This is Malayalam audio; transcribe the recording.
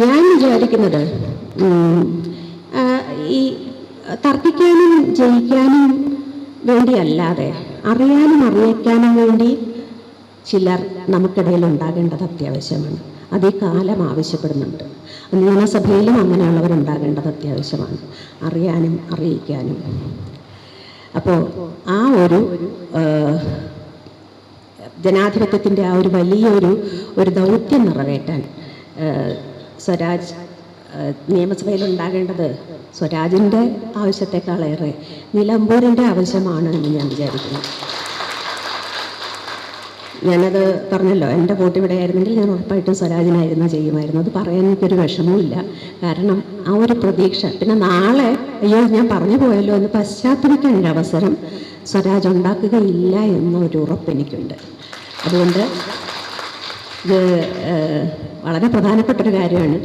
ഞാൻ വിചാരിക്കുന്നത് ഈ തർക്കിക്കാനും ജയിക്കാനും വേണ്ടിയല്ലാതെ അറിയാനും അറിയിക്കാനും വേണ്ടി ചിലർ നമുക്കിടയിൽ ഉണ്ടാകേണ്ടത് അത്യാവശ്യമാണ്. അത് ഈ കാലം ആവശ്യപ്പെടുന്നുണ്ട്. നിയമസഭയിലും അങ്ങനെയുള്ളവരുണ്ടാകേണ്ടത് അത്യാവശ്യമാണ്, അറിയാനും അറിയിക്കാനും. അപ്പോൾ ആ ഒരു ജനാധിപത്യത്തിൻ്റെ ആ ഒരു വലിയൊരു ദൗത്യം നിറവേറ്റാൻ സ്വരാജ് നിയമസഭയിൽ ഉണ്ടാകേണ്ടത് സ്വരാജിൻ്റെ ആവശ്യത്തെക്കാളേറെ നിലമ്പൂരിൻ്റെ ആവശ്യമാണ് എന്ന് ഞാൻ വിചാരിക്കുന്നു. ഞാനത് പറഞ്ഞല്ലോ, എൻ്റെ വോട്ട് ഇവിടെ ആയിരുന്നെങ്കിൽ ഞാൻ ഉറപ്പായിട്ടും സ്വരാജിനായിരുന്നു ചെയ്യുമായിരുന്നു. അത് പറയാൻ എനിക്കൊരു വിഷമവുമില്ല. കാരണം ആ ഒരു പ്രതീക്ഷ, പിന്നെ നാളെ അയ്യോ ഞാൻ പറഞ്ഞു പോയല്ലോ എന്ന് പശ്ചാത്തലത്തിൻ്റെ അവസരം സ്വരാജ് ഉണ്ടാക്കുകയില്ല എന്നൊരു ഉറപ്പ് എനിക്കുണ്ട്. അതുകൊണ്ട് ഇത് വളരെ പ്രധാനപ്പെട്ടൊരു കാര്യമാണ്.